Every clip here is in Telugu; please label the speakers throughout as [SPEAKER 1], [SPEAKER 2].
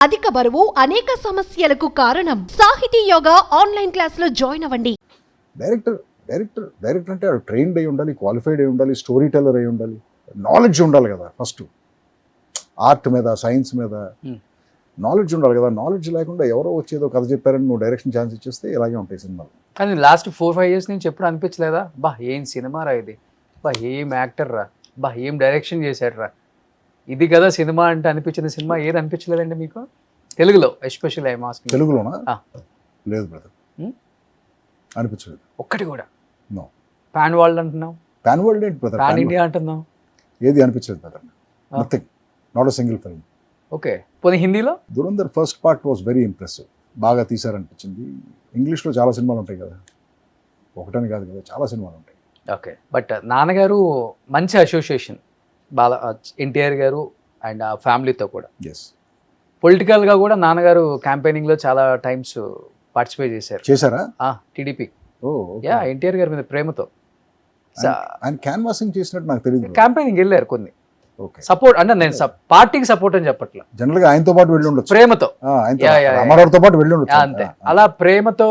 [SPEAKER 1] అధిక బరువు అనేక సమస్యలకు కారణం. సాహితీ యోగా ఆన్లైన్ క్లాసులో జాయిన్ అవ్వండి.
[SPEAKER 2] డైరెక్టర్ అంటే ట్రైన్డ్ అయి ఉండాలి, క్వాలిఫైడ్ అయి ఉండాలి, స్టోరీ టెల్లర్ అయి ఉండాలి, నాలెడ్జ్ ఉండాలి కదా. ఫస్ట్ ఆర్ట్ మీద, సైన్స్ మీద నాలెడ్జ్ ఉండాలి కదా. నాలెడ్జ్ లేకుండా ఎవరో వచ్చేదో కథ చెప్పారని నువ్వు డైరెక్షన్ ఛాన్స్ ఇచ్చేస్తే ఇలాగే ఉంటాయి సినిమాలు.
[SPEAKER 3] కానీ లాస్ట్ 4-5 years నుంచి ఎప్పుడు అనిపించలేదా, బా ఏం సినిమా రా ఇది, బా ఏం యాక్టర్ రా, బా ఏం డైరెక్షన్ చేశాడు రా, ఇది కదా సినిమా అంటే అనిపించిన సినిమా ఏది అనిపించలేదండి మీకు తెలుగులో? ఎస్పెషల్ ఐ మాస్క్
[SPEAKER 2] తెలుగులోనా? లేదు బ్రదర్, అనిపించలేదు
[SPEAKER 3] ఒక్కటి కూడా.
[SPEAKER 2] నో.
[SPEAKER 3] పాన్ వరల్డ్ అంటున్నావు,
[SPEAKER 2] పాన్ వరల్డ్ ఏంటి బ్రదర్?
[SPEAKER 3] పాన్ ఇండియా అంటున్నావు,
[SPEAKER 2] ఏది అనిపించలేదు brother. Nothing, not a single film.
[SPEAKER 3] Okay, పోనీ హిందీలో?
[SPEAKER 2] Dhurandhar first part was very impressive, బాగా తీశారనిపించింది. ఇంగ్లీష్లో చాలా సినిమాలు ఉంటాయి కదా, ఒకటని కాదు కదా, చాలా సినిమాలు ఉంటాయి.
[SPEAKER 3] ఓకే, బట్ నాన్నగారు మంచి అసోసియేషన్ ఎన్టీఆర్ గారు అండ్ ఆ ఫ్యామిలీతో కూడా.
[SPEAKER 2] ఎస్,
[SPEAKER 3] పొలిటికల్గా కూడా నాన్నగారు క్యాంపెయినింగ్లో చాలా టైమ్స్ పార్టిసిపేట్
[SPEAKER 2] చేశారా?
[SPEAKER 3] టీడీపీ.
[SPEAKER 2] ఓ,
[SPEAKER 3] యా, ఎన్టీఆర్ గారి మీద ప్రేమతో
[SPEAKER 2] ఆయన క్యాన్వాసింగ్ చేసినట్టు నాకు తెలియదు.
[SPEAKER 3] క్యాంపెయినింగ్ వెళ్ళారు కొన్ని.
[SPEAKER 2] ఓకే,
[SPEAKER 3] సపోర్ట్ అంటే నేను పార్టీకి సపోర్ట్ అని చెప్పట్లా,
[SPEAKER 2] జనరల్ గా ఆయనతో పాటు వెళ్ళి ఉండొచ్చు,
[SPEAKER 3] ప్రేమతో,
[SPEAKER 2] రామారావుతో పాటు వెళ్ళి ఉండొచ్చు.
[SPEAKER 3] అంతే. అలా ప్రేమతో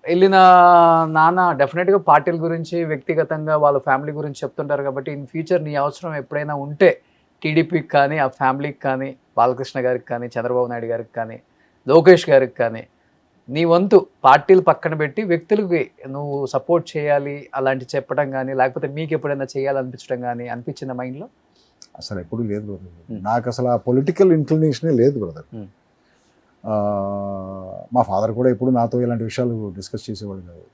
[SPEAKER 3] వెళ్ళిన నాన్న డెఫినెట్గా పార్టీల గురించి, వ్యక్తిగతంగా వాళ్ళ ఫ్యామిలీ గురించి చెప్తుంటారు. కాబట్టి ఇన్ ఫ్యూచర్ నీ అవసరం ఎప్పుడైనా ఉంటే టీడీపీకి కానీ, ఆ ఫ్యామిలీకి కానీ, బాలకృష్ణ గారికి కానీ, చంద్రబాబు నాయుడు గారికి కానీ, లోకేష్ గారికి కానీ, నీ వంతు పార్టీలు పక్కన పెట్టి వ్యక్తులకి నువ్వు సపోర్ట్ చేయాలి అలాంటి చెప్పడం కానీ, లేకపోతే మీకు ఎప్పుడైనా చేయాలనిపించడం కానీ అనిపించిన మైండ్లో?
[SPEAKER 2] అసలు ఎప్పుడు లేదు బ్రదర్, నాకు అసలు ఆ పొలిటికల్ ఇంక్లినేషనే లేదు బ్రదర్. మా ఫాదర్ కూడా ఎప్పుడు నాతో ఇలాంటి విషయాలు డిస్కస్ చేసేవాళ్ళు కాదు.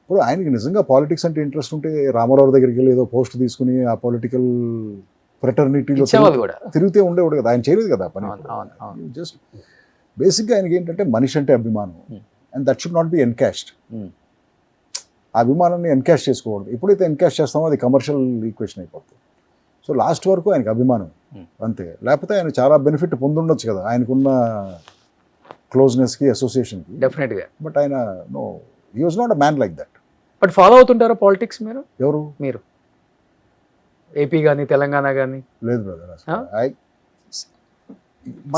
[SPEAKER 2] ఇప్పుడు ఆయనకి నిజంగా పాలిటిక్స్ అంటే ఇంట్రెస్ట్ ఉంటే రామారావు దగ్గరికి వెళ్ళి ఏదో పోస్ట్ తీసుకుని ఆ పొలిటికల్ ఫ్రెటర్నిటీలో తిరిగితే ఉండేవాడు కదా. ఆయన చేయలేదు కదా పని. జస్ట్ బేసిక్గా ఆయనకి ఏంటంటే మనిషి అంటే అభిమానం, and that should not be encashed. ఆ అభిమానాన్ని ఎన్కాష్ చేసుకోకూడదు. ఎప్పుడైతే ఎన్కాష్ చేస్తామో అది కమర్షియల్ ఈక్వేషన్ అయిపోతుంది. సో లాస్ట్ వరకు ఆయనకు అభిమానం అంతే, లేకపోతే ఆయన చాలా బెనిఫిట్ పొందుండొచ్చు కదా ఆయనకున్న క్లోజ్నెస్కి, అసోసియేషన్కి.
[SPEAKER 3] డెఫినెట్గా.
[SPEAKER 2] బట్ ఆయన no, he was not a man like that.
[SPEAKER 3] But follow అవుతుంటారా పాలిటిక్స్ మీరు?
[SPEAKER 2] ఎవరు?
[SPEAKER 3] మీరు. ఏపీ కానీ, తెలంగాణ కానీ?
[SPEAKER 2] లేదు బ్రదర్.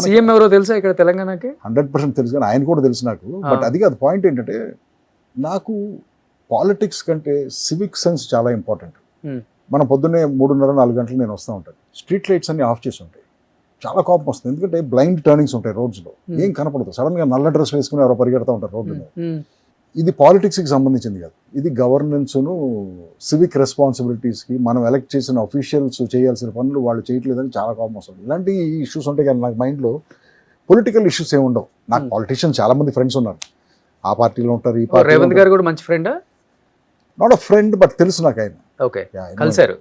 [SPEAKER 3] సీఎం ఎవరో తెలుసా ఇక్కడ తెలంగాణకి?
[SPEAKER 2] 100% తెలుసు, కానీ ఆయన కూడా తెలుసు నాకు. బట్ అది కాదు పాయింట్. ఏంటంటే నాకు పాలిటిక్స్ కంటే సివిక్ సెన్స్ చాలా ఇంపార్టెంట్. మనం పొద్దున్నే 3:30-4 గంటలు నేను వస్తూ ఉంటాను, స్ట్రీట్ లైట్స్ అన్ని ఆఫ్ చేసి ఉంటాయి, చాలా కోపం వస్తుంది. ఎందుకంటే బ్లైండ్ టర్నింగ్స్ ఉంటాయి రోడ్స్లో, ఏం కనపడదు. సడన్గా నల్ల డ్రెస్ వేసుకుని ఎవరో పరిగెడతా ఉంటారు రోడ్ల మీద. ఇది పాలిటిక్స్కి సంబంధించింది కాదు, ఇది గవర్నెన్స్ను, సివిక్ రెస్పాన్సిబిలిటీస్కి మనం ఎలక్ట్ చేసిన అఫీషియల్స్ చేయాల్సిన పనులు వాళ్ళు చేయట్లేదని చాలా కోపం వస్తుంది. ఇలాంటి ఇష్యూస్ ఉంటాయి కానీ నాకు మైండ్లో పొలిటికల్ ఇష్యూస్ ఏమి ఉండవు. నాకు పాలిటిషియన్స్ చాలా మంది ఫ్రెండ్స్ ఉన్నారు, ఆ పార్టీలో ఉంటారు, ఈ పార్టీ.
[SPEAKER 3] రేవంత్ గారు కూడా మంచి friend?
[SPEAKER 2] Not a friend, but తెలుసు నాకు ఆయన.
[SPEAKER 3] ఓకే, కలిసారు.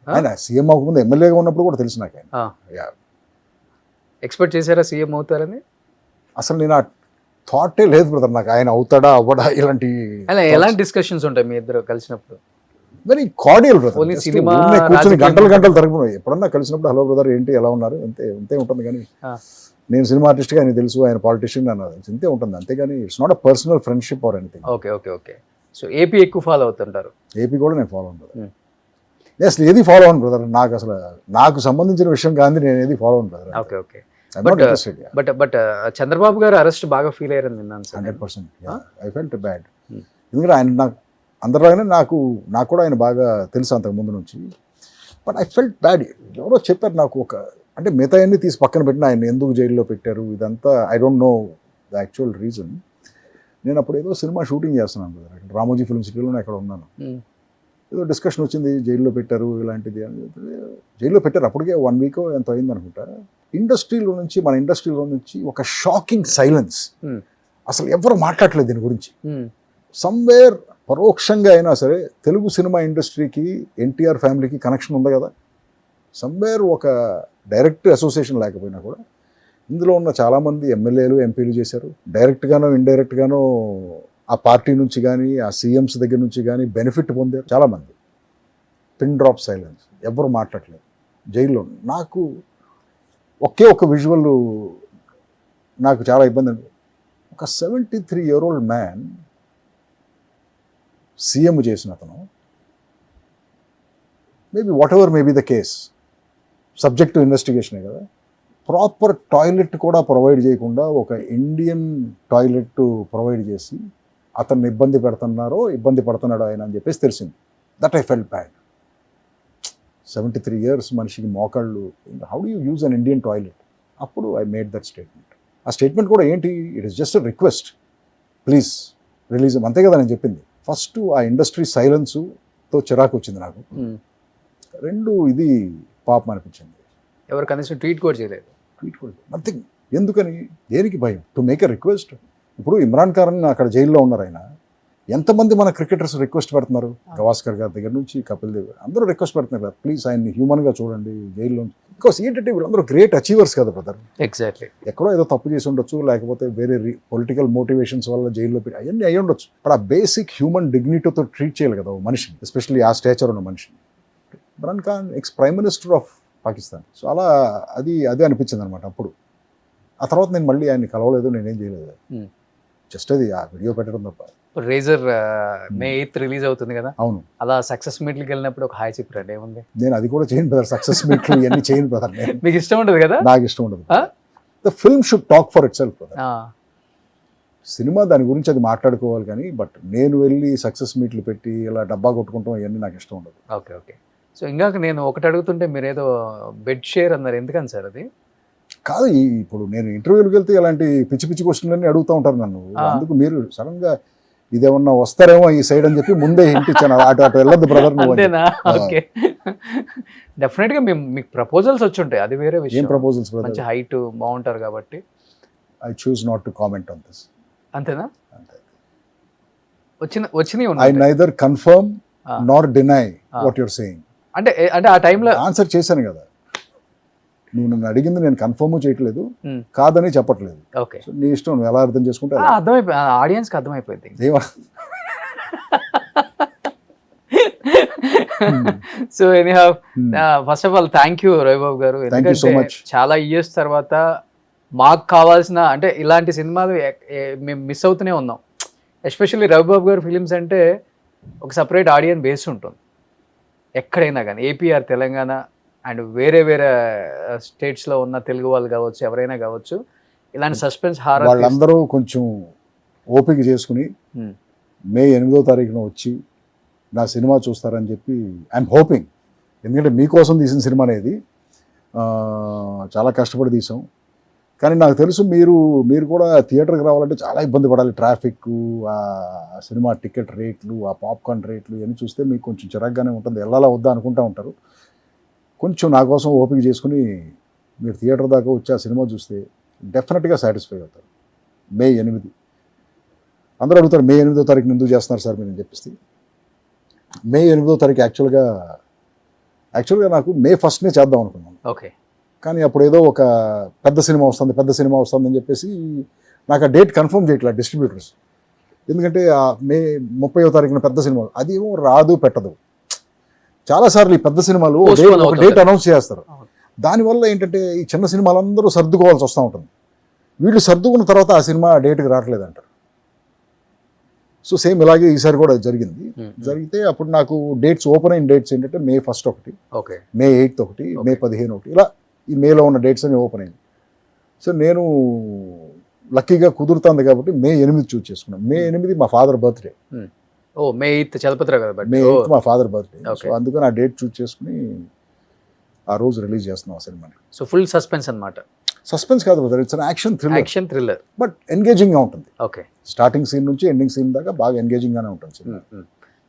[SPEAKER 2] ఆయన సీఎం అవ్వకముందు ఎమ్మెల్యేగా ఉన్నప్పుడు కూడా తెలుసు నాకు ఆయన.
[SPEAKER 3] ఎక్స్పెక్ట్ చేశారా సీఎం అవుతారని?
[SPEAKER 2] అసలు నేను ఆ థాటే లేదు బ్రదర్ నాకు, ఆయన అవుతాడా అవ్వడా ఇలాంటి.
[SPEAKER 3] ఎలాంటి డిస్కషన్స్ ఉంటాయి మీ ఇద్దరు కలిసినప్పుడు?
[SPEAKER 2] Very cordial brother.
[SPEAKER 3] సినిమా
[SPEAKER 2] కూర్చొని గంటలు తరపున ఎప్పుడన్నా కలిసినప్పుడు హలో బ్రదర్ ఏంటి ఎలా ఉన్నారు అంతే ఉంటుంది. కానీ నేను సినిమా ఆర్టిస్ట్గా ఆయన తెలుసు, ఆయన పాలిటిషియన్ అన్న తెలుసు, ఇంతే ఉంటుంది. అంతేగాని it's not a personal friendship or anything.
[SPEAKER 3] Okay okay okay. So AP ఎక్కువ ఫాలో అవుతుంటారు? ఏపీ
[SPEAKER 2] కూడా నేను ఫాలో అవుతాను. అసలు ఏది ఫాలో అవును బ్రదర్, నాకు అసలు నాకు సంబంధించిన విషయం కానీ నేను ఏది ఫాలో అవును brother.
[SPEAKER 3] Okay okay. But Chandrababu గారు అరెస్ట్ బాగా ఫీల్ అయ్యారని విన్నాను.
[SPEAKER 2] 100%. I felt bad. ఎందుకంటే ఆయన నాకు అందరిలాగానే నాకు కూడా ఆయన బాగా తెలుసు అంతకు ముందు నుంచి. But I felt bad. ఎవరో చెప్పారు నాకు, ఒక అంటే మిగతా అన్ని తీసి పక్కన పెట్టిన ఆయన ఎందుకు జైల్లో పెట్టారు ఇదంతా I don't know the actual reason. నేను అప్పుడు ఏదో సినిమా షూటింగ్ చేస్తున్నాను బ్రదర్, రామోజీ ఫిల్మ్ సిటీలోనే అక్కడ ఉన్నాను. ఏదో డిస్కషన్ వచ్చింది, జైల్లో పెట్టారు ఇలాంటిది అని. జైల్లో పెట్టారు అప్పటికే 1 week ఎంతో అయింది అనుకుంటా. మన ఇండస్ట్రీలో నుంచి ఒక షాకింగ్ సైలెన్స్. అసలు ఎవరు మాట్లాడలేదు దీని గురించి. సమ్వేర్ పరోక్షంగా అయినా సరే తెలుగు సినిమా ఇండస్ట్రీకి, ఎన్టీఆర్ ఫ్యామిలీకి కనెక్షన్ ఉంది కదా. సమ్వేర్ ఒక డైరెక్ట్ అసోసియేషన్ లేకపోయినా కూడా ఇందులో ఉన్న చాలామంది ఎమ్మెల్యేలు, ఎంపీలు చేశారు. డైరెక్ట్గానో ఇండైరెక్ట్గానో ఆ పార్టీ నుంచి కానీ, ఆ సీఎంస్ దగ్గర నుంచి కానీ బెనిఫిట్ పొందారు చాలామంది. పిన్ డ్రాప్ సైలెన్స్, ఎవరు మాట్లాడలేదు జైల్లో. నాకు ఒకే ఒక విజువల్ నాకు చాలా ఇబ్బంది అండి. ఒక 73-year-old మ్యాన్ సీఎం చేసిన అతను, maybe whatever may be the case, subject to ఇన్వెస్టిగేషనే కదా, ప్రాపర్ టాయిలెట్ కూడా ప్రొవైడ్ చేయకుండా ఒక ఇండియన్ టాయిలెట్ ప్రొవైడ్ చేసి అతన్ని ఇబ్బంది పడుతున్నాడు ఆయన అని చెప్పేసి తెలిసింది. That I felt bad. 73 years మనిషికి మోకాళ్ళు, how do you use an Indian toilet? అప్పుడు ఐ మేడ్ దట్ స్టేట్మెంట్. ఆ స్టేట్మెంట్ కూడా ఏంటి, it is just a request, please release, అంతే కదా నేను చెప్పింది. ఫస్ట్ ఆ ఇండస్ట్రీ సైలెన్స్తో చిరాకు వచ్చింది నాకు. రెండు ఇది పాపం అనిపించింది.
[SPEAKER 3] ఎవరు కనీసం ట్వీట్ కూడా చేయలేదు.
[SPEAKER 2] ట్వీట్ కూడా నథింగ్. ఎందుకని, దేనికి భయం? To make a request. ఇప్పుడు ఇమ్రాన్ ఖాన్ అక్కడ జైల్లో ఉన్నారు. ఆయన ఎంతమంది మన క్రికెటర్స్ రిక్వెస్ట్ పెడుతున్నారు, గవాస్కర్ గారి దగ్గర నుంచి కపిల్ దేవ్ అందరూ రిక్వెస్ట్ పెడుతున్నారు కదా, ప్లీజ్ ఆయన్ని హ్యూమన్గా చూడండి జైల్లో. బికాస్ ఏంటంటే వీళ్ళందరూ గ్రేట్ అచీవర్స్ కదా బ్రదర్.
[SPEAKER 3] ఎగ్జాక్ట్లీ.
[SPEAKER 2] ఎక్కడో ఏదో తప్పు చేసి ఉండొచ్చు, లేకపోతే వేరే పొలిటికల్ మోటివేషన్స్ వల్ల జైల్లో పెట్టి అవన్నీ అయ్యి ఉండొచ్చు. బట్ ఆ బేసిక్ హ్యూమన్ డిగ్నిటీతో ట్రీట్ చేయాలి కదా ఓ మనిషిని, ఎస్పెషల్లీ ఆ స్టేచర్ ఉన్న మనిషిని. Imran Khan prime minister of Pakistan. So అలా అదే అనిపించింది అనమాట అప్పుడు. ఆ తర్వాత నేను మళ్ళీ ఆయన్ని కలవలేదు, నేనేం చేయలేదు, జస్ట్ అది ఆ వీడియో పెట్టడం తప్ప.
[SPEAKER 3] రేజర్ May 8th రిలీజ్ అవుతుంది కదా.
[SPEAKER 2] అవును.
[SPEAKER 3] అలా సక్సెస్ మీట్లకి వెళ్ళినప్పుడు ఒక హాయ్ చెప్పారు, ఏముంది?
[SPEAKER 2] నేను అది కూడా చేయను బ్రదర్, సక్సెస్ మీట్లు ఇవన్నీ చేయను బ్రదర్.
[SPEAKER 3] మీకు ఇష్టం ఉండదు కదా?
[SPEAKER 2] నాకు ఇష్టం ఉండదు. The film should talk for it self brother. Cinema దాని గురించి అది మాట్లాడుకోవాలి కానీ, బట్ నేను వెళ్ళి సక్సెస్ మీట్లు పెట్టి ఇలా డబ్బా కొట్టుకుంటాం ఇవన్నీ నాకు ఇష్టం ఉండదు.
[SPEAKER 3] Okay okay. సో ఇందాక నేను ఒకటి అడుగుతుంటే మీరు ఏదో బెడ్ షేర్ అన్నారు, ఎందుకని సార్ అది?
[SPEAKER 2] కాదు, ఇప్పుడు నేను ఇంటర్వ్యూలకు వెళ్తే ఇలాంటి పిచ్చి పిచ్చి క్వశ్చన్లన్నీ అడుగుతూ ఉంటారు నన్ను. అందుకు మీరు సడన్గా ఇదేమన్నా వస్తారేమో ఈ సైడ్ అని చెప్పి ముందే హింట్ ఇచ్చాను, అటు వెళ్ళొద్దు బ్రదర్ నువ్వు.
[SPEAKER 3] ఓకే. డెఫినెట్ గా మీకు ప్రపోజల్స్ వచ్చి ఉంటాయి, అది వేరే విషయం.
[SPEAKER 2] ఏం ప్రపోజల్స్ బ్రదర్?
[SPEAKER 3] మంచి హైట్ బాగుంటారు కాబట్టి.
[SPEAKER 2] I choose not to comment on this.
[SPEAKER 3] అంతేనా?
[SPEAKER 2] అంతే.
[SPEAKER 3] వచ్చినాయి.
[SPEAKER 2] I neither confirm Nar deny what you're saying.
[SPEAKER 3] అంటే ఆ టైంలో
[SPEAKER 2] ఆన్సర్ చేశాను కదా, నువ్వు నన్ను అడిగింది నేను కన్ఫర్మ్ చేయట్లేదు, కాదని చెప్పట్లేదు.
[SPEAKER 3] ఓకే.
[SPEAKER 2] నీ ఇష్టం, నువ్వు ఎలా అర్థం చేసుకుంటే
[SPEAKER 3] అర్థమైపోయి, ఆడియన్స్ కి అర్థమైపోయింది. So anyhow, first of all thank you Ravibabu గారు. ఎందుకంటే చాలా ఇయర్స్ తర్వాత మాకు కావాల్సిన, అంటే ఇలాంటి సినిమాలు మేము మిస్ అవుతూనే ఉన్నాం. ఎస్పెషల్లీ రవిబాబు గారు ఫిలిమ్స్ అంటే ఒక సపరేట్ ఆడియన్స్ బేస్ ఉంటుంది ఎక్కడైనా కానీ, ఏపీఆర్ తెలంగాణ అండ్ వేరే స్టేట్స్లో ఉన్న తెలుగు వాళ్ళు కావచ్చు, ఎవరైనా కావచ్చు, ఇలాంటి సస్పెన్స్ హారర్
[SPEAKER 2] వాళ్ళందరూ కొంచెం ఓపిక చేసుకుని May 8th వచ్చి నా సినిమా చూస్తారని చెప్పి ఐఎమ్ హోపింగ్. ఎందుకంటే మీకోసం తీసిన సినిమా అనేది చాలా కష్టపడి తీసాం. కానీ నాకు తెలుసు మీరు కూడా థియేటర్కి రావాలంటే చాలా ఇబ్బంది పడాలి. ట్రాఫిక్, ఆ సినిమా టికెట్ రేట్లు, ఆ పాప్కార్న్ రేట్లు ఇవన్నీ చూస్తే మీకు కొంచెం చిరాగ్గానే ఉంటుంది, వెళ్ళాలా వద్దా అనుకుంటూ ఉంటారు. కొంచెం నా కోసం ఓపిక చేసుకుని మీరు థియేటర్ దాకా వచ్చి ఆ సినిమా చూస్తే డెఫినెట్గా సాటిస్ఫై అవుతారు. May 8. అందరూ అడుగుతారు May 8th ఎందుకు చేస్తున్నారు సార్ మీరు అని చెప్పేసి. May 8th యాక్చువల్గా నాకు May 1st చేద్దాం అనుకున్నాను.
[SPEAKER 3] ఓకే.
[SPEAKER 2] కానీ అప్పుడు ఏదో ఒక పెద్ద సినిమా వస్తుంది అని చెప్పేసి నాకు ఆ డేట్ కన్ఫర్మ్ చేయట్లేదు డిస్ట్రిబ్యూటర్స్. ఎందుకంటే ఆ May 30th పెద్ద సినిమా, అది ఏమో రాదు పెట్టదు. చాలాసార్లు ఈ పెద్ద సినిమాలు ఒక డేట్ అనౌన్స్ చేస్తారు. దానివల్ల ఏంటంటే ఈ చిన్న సినిమాలందరూ సర్దుకోవాల్సి వస్తూ ఉంటుంది. వీళ్ళు సర్దుకున్న తర్వాత ఆ సినిమా డేట్కి రావట్లేదు అంటారు. సో సేమ్ ఇలాగే ఈసారి కూడా జరిగితే అప్పుడు నాకు డేట్స్ ఓపెన్ అయిన డేట్స్ ఏంటంటే May 1 ఒకటి, May 8 ఒకటి, May 15 ఒకటి, ఇలా ఈ మేలో ఉన్న డేట్స్ అన్ని ఓపెన్ అయింది. సో నేను లక్కీగా కుదురుతుంది కాబట్టి May 8 చూస్ చేసుకున్నాను. May 8 మా ఫాదర్ బర్త్డే.
[SPEAKER 3] May 8 చలపతిరావు కదా.
[SPEAKER 2] May 8 మా ఫాదర్ బర్త్డే. సో అందుకని ఆ డేట్ చూస్ చేసుకుని ఆ రోజు రిలీజ్ చేస్తున్నాం ఆ సినిమాని.
[SPEAKER 3] సో ఫుల్ సస్పెన్స్ అన్నమాట.
[SPEAKER 2] సస్పెన్స్ కాదు brother, it's action thriller, but ఎంగేజింగ్గా ఉంటుంది.
[SPEAKER 3] ఓకే.
[SPEAKER 2] స్టార్టింగ్ సీన్ నుంచి ఎండింగ్ సీన్ దాకా బాగా ఎంగేజింగ్గానే ఉంటుంది సినిమా.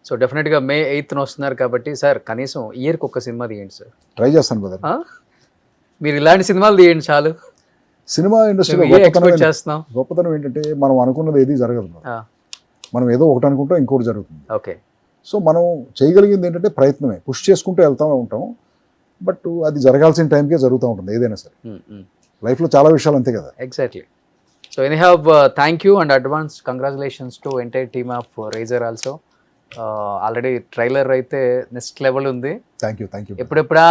[SPEAKER 3] సో డెఫినెట్గా May 8 వస్తున్నారు కాబట్టి సార్ కనీసం ఇయర్కి ఒక సినిమా తీయండి సార్.
[SPEAKER 2] ట్రై చేస్తాను బ్రదర్.
[SPEAKER 3] మీరు ఇలాంటి సినిమాలు తీయండి చాలు.
[SPEAKER 2] సినిమా ఇండస్ట్రీలో గొప్పతనం ఏంటంటే మనం అనుకున్నది ఏది జరగదు. మనం ఏదో ఒకటి అనుకుంటాం, ఇంకోటి జరుగుతుంది.
[SPEAKER 3] ఓకే.
[SPEAKER 2] సో మనం చేయగలిగింది ఏంటంటే ప్రయత్నమే, పుష్ చేసుకుంటూ వెళ్తూ ఉంటాం. బట్ అది జరగాల్సిన టైంకే జరుగుతూ ఉంటుంది ఏదైనా సరే. లైఫ్లో చాలా విషయాలు అంతే కదా.
[SPEAKER 3] Exactly. So anyhow thank you and advance congratulations to entire team of Razor also. Already trailer అయితే నెక్స్ట్ లెవెల్ ఉంది.
[SPEAKER 2] Thank you.
[SPEAKER 3] ఎప్పుడెప్పుడా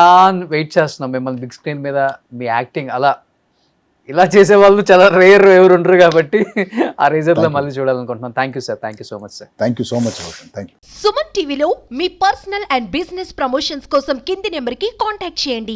[SPEAKER 3] వెయిట్ చేస్తున్నాం మిమ్మల్ని బిగ్ స్క్రీన్ మీద, మీ యాక్టింగ్ ఇలా చేసే వాళ్ళు చాలా రేర్ ఎవరు ఉండరు కాబట్టి ఆ రేజర్లో మళ్ళీ చూడాలనుకుంటున్నాం. Thank you sir. Thank you so much sir.
[SPEAKER 2] Thank you so much. Thank you.
[SPEAKER 1] Suman టీవీలో మీ పర్సనల్ అండ్ బిజినెస్ ప్రమోషన్స్ కోసం కింది నెంబర్కి కాంటాక్ట్ చేయండి.